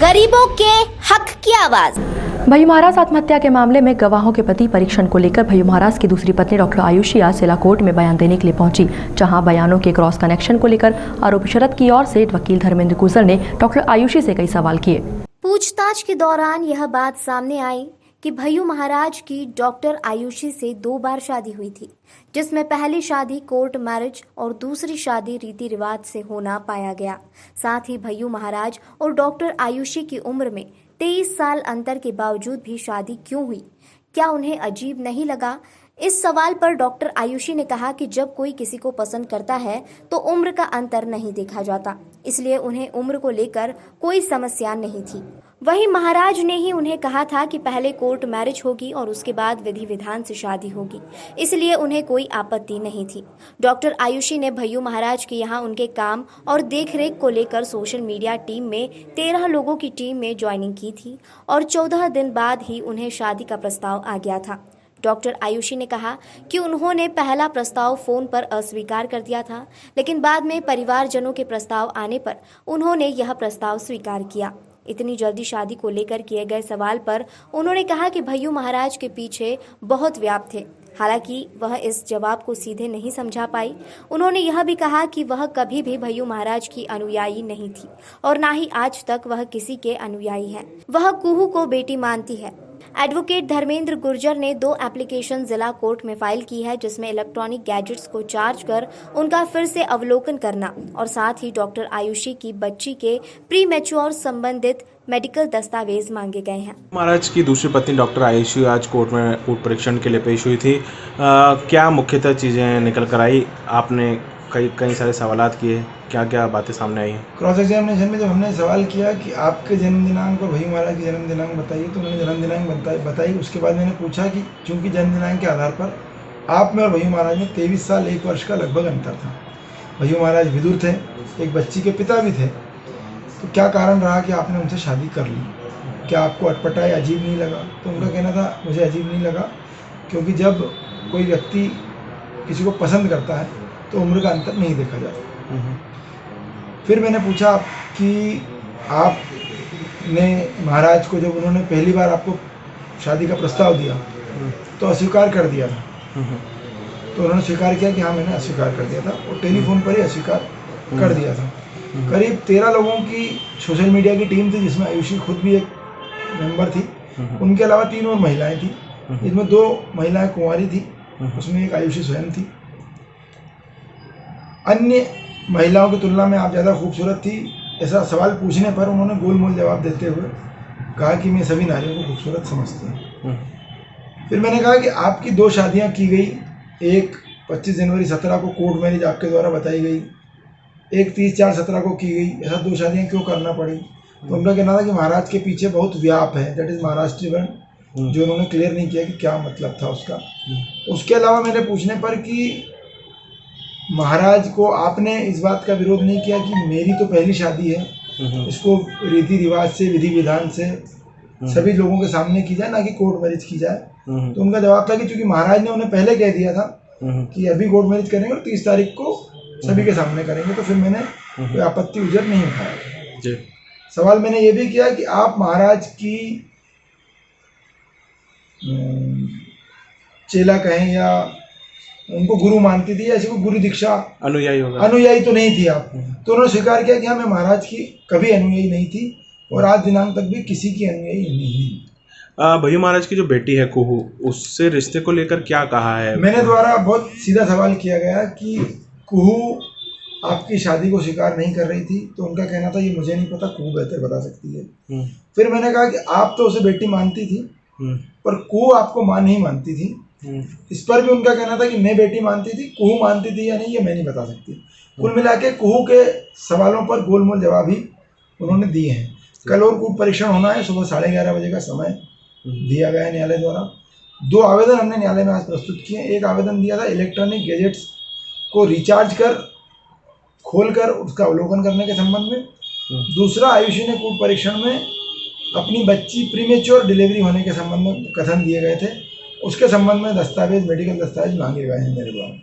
गरीबों के हक की आवाज। भय्यू महाराज आत्महत्या के मामले में गवाहों के पति परीक्षण को लेकर भय्यू महाराज की दूसरी पत्नी डॉक्टर आयुषी आज जिला कोर्ट में बयान देने के लिए पहुंची, जहां बयानों के क्रॉस कनेक्शन को लेकर आरोपी शरद की ओर से वकील धर्मेंद्र गुर्जर ने डॉक्टर आयुषी से कई सवाल किए। पूछताछ के दौरान यह बात सामने आई कि भय्यू महाराज की डॉक्टर आयुषी से 2 बार शादी हुई थी, जिसमें पहली शादी कोर्ट मैरिज और दूसरी शादी रीति रिवाज से होना पाया गया। साथ ही भय्यू महाराज और डॉक्टर आयुषी की उम्र में 23 साल अंतर के बावजूद भी शादी क्यों हुई? क्या उन्हें अजीब नहीं लगा? इस सवाल पर डॉक्टर आयुषी ने कहा कि जब कोई किसी को पसंद करता है तो उम्र का अंतर नहीं देखा जाता, इसलिए उन्हें उम्र को लेकर कोई समस्या नहीं थी। वहीं महाराज ने ही उन्हें कहा था कि पहले कोर्ट मैरिज होगी और उसके बाद विधि विधान से शादी होगी, इसलिए उन्हें कोई आपत्ति नहीं थी। डॉक्टर आयुषी ने भय्यू महाराज के यहाँ उनके काम और देखरेख को लेकर सोशल मीडिया टीम में 13 लोगों की टीम में ज्वाइनिंग की थी और 14 दिन बाद ही उन्हें शादी का प्रस्ताव आ गया था। डॉक्टर आयुषी ने कहा कि उन्होंने पहला प्रस्ताव फोन पर अस्वीकार कर दिया था, लेकिन बाद में परिवारजनों के प्रस्ताव आने पर उन्होंने यह प्रस्ताव स्वीकार किया। इतनी जल्दी शादी को लेकर किए गए सवाल पर उन्होंने कहा कि भय्यू महाराज के पीछे बहुत व्याप थे। हालांकि वह इस जवाब को सीधे नहीं समझा पाई। उन्होंने यह भी कहा कि वह कभी भी भय्यू महाराज की अनुयायी नहीं थी और ना ही आज तक वह किसी के अनुयायी है। वह कुहू को बेटी मानती है। एडवोकेट धर्मेंद्र गुर्जर ने 2 एप्लीकेशन जिला कोर्ट में फाइल की है, जिसमें इलेक्ट्रॉनिक गैजेट्स को चार्ज कर उनका फिर से अवलोकन करना और साथ ही डॉक्टर आयुषी की बच्ची के प्री मैच्योर संबंधित मेडिकल दस्तावेज मांगे गए हैं। महाराज की दूसरी पत्नी डॉक्टर आयुषी आज कोर्ट में कोर्ट परीक्षण के लिए पेश हुई थी। क्या मुख्यतः चीज़ें निकल कर आई? आपने कई सारे सवालात किए, क्या क्या बातें सामने आई हैं? क्रॉस एग्जामिनेशन में जब हमने सवाल किया कि आपके जन्म दिनांक और भय्यू महाराज की जन्म दिनांक बताइए, तो उन्होंने जन्म दिनांक बताई। उसके बाद मैंने पूछा कि चूंकि जन्म दिनांक के आधार पर आप में और भय्यू महाराज में 23 साल 1 वर्ष का लगभग अंतर था। भय्यू महाराज विदुर थे, एक बच्ची के पिता भी थे, तो क्या कारण रहा कि आपने उनसे शादी कर ली? क्या आपको अटपटाई अजीब नहीं लगा? तो उनका कहना था मुझे अजीब नहीं लगा, क्योंकि जब कोई व्यक्ति किसी को पसंद करता है तो उम्र का अंतर नहीं देखा जाता। फिर मैंने पूछा कि आपने महाराज को जब उन्होंने पहली बार आपको शादी का प्रस्ताव दिया तो अस्वीकार कर दिया था, तो उन्होंने स्वीकार किया कि हाँ मैंने अस्वीकार कर दिया था और टेलीफोन पर ही अस्वीकार कर दिया था। करीब 13 लोगों की सोशल मीडिया की टीम थी, जिसमें आयुषी खुद भी एक मेंबर थी। उनके अलावा 3 और महिलाएं थी, जिसमें 2 महिलाएं कुंवारी थी, उसमें एक आयुषी स्वयं थी। अन्य महिलाओं की तुलना में आप ज़्यादा खूबसूरत थी, ऐसा सवाल पूछने पर उन्होंने गोलमोल जवाब देते हुए कहा कि मैं सभी नारियों को खूबसूरत समझती हूँ। फिर मैंने कहा कि आपकी 2 शादियाँ की गई, एक 25 जनवरी 17 को कोर्ट मैरिज आपके द्वारा बताई गई, एक 30/4/17 को की गई, ऐसा 2 शादियाँ क्यों करना पड़ी? तो उनका कहना था कि महाराज के पीछे बहुत व्याप है, दैट इज़ महाराष्ट्रीयन, जो उन्होंने क्लियर नहीं किया कि क्या मतलब था उसका। उसके अलावा मेरे पूछने पर कि महाराज को आपने इस बात का विरोध नहीं किया कि मेरी तो पहली शादी है, इसको रीति रिवाज से विधि विधान से सभी लोगों के सामने की जाए, ना कि कोर्ट मैरिज की जाए। तो उनका जवाब था कि चूंकि महाराज ने उन्हें पहले कह दिया था कि अभी कोर्ट मैरिज करेंगे और 30 तारीख को सभी के सामने करेंगे, तो फिर मैंने कोई आपत्ति उजर नहीं उठाया। सवाल मैंने ये भी किया कि आप महाराज की चेला कहें या उनको गुरु मानती थी, ऐसी कोई गुरु दीक्षा अनुयायी तो नहीं थी आप। तो उन्होंने स्वीकार किया कि हाँ मैं महाराज की कभी अनुयायी नहीं थी और आज दिनांक तक भी किसी की अनुयायी नहीं। भय्यू महाराज की जो बेटी है कुहू, उससे रिश्ते को लेकर क्या कहा है? मैंने द्वारा बहुत सीधा सवाल किया गया कि कुहू आपकी शादी को स्वीकार नहीं कर रही थी, तो उनका कहना था ये मुझे नहीं पता, कुहू बेहतर बता सकती है। फिर मैंने कहा कि आप तो उसे बेटी मानती थी पर कुहू आपको मां नहीं मानती थी। इस पर भी उनका कहना था कि मैं बेटी मानती थी, कुहू मानती थी या नहीं ये मैं नहीं बता सकती। कुल मिला के कुहू के सवालों पर गोलमोल जवाब ही उन्होंने दिए हैं। कल और कोर्ट परीक्षण होना है, सुबह 11:30 बजे का समय दिया गया है न्यायालय द्वारा। 2 आवेदन हमने न्यायालय में आज प्रस्तुत किए। एक आवेदन दिया था इलेक्ट्रॉनिक गैजेट्स को रिचार्ज कर खोल कर उसका अवलोकन करने के संबंध में। दूसरा, आयुषी ने कोर्ट परीक्षण में अपनी बच्ची प्रीमेच्योर डिलीवरी होने के संबंध में कथन दिए गए थे, उसके संबंध में दस्तावेज, मेडिकल दस्तावेज मांगे गए हैं मेरे द्वारा।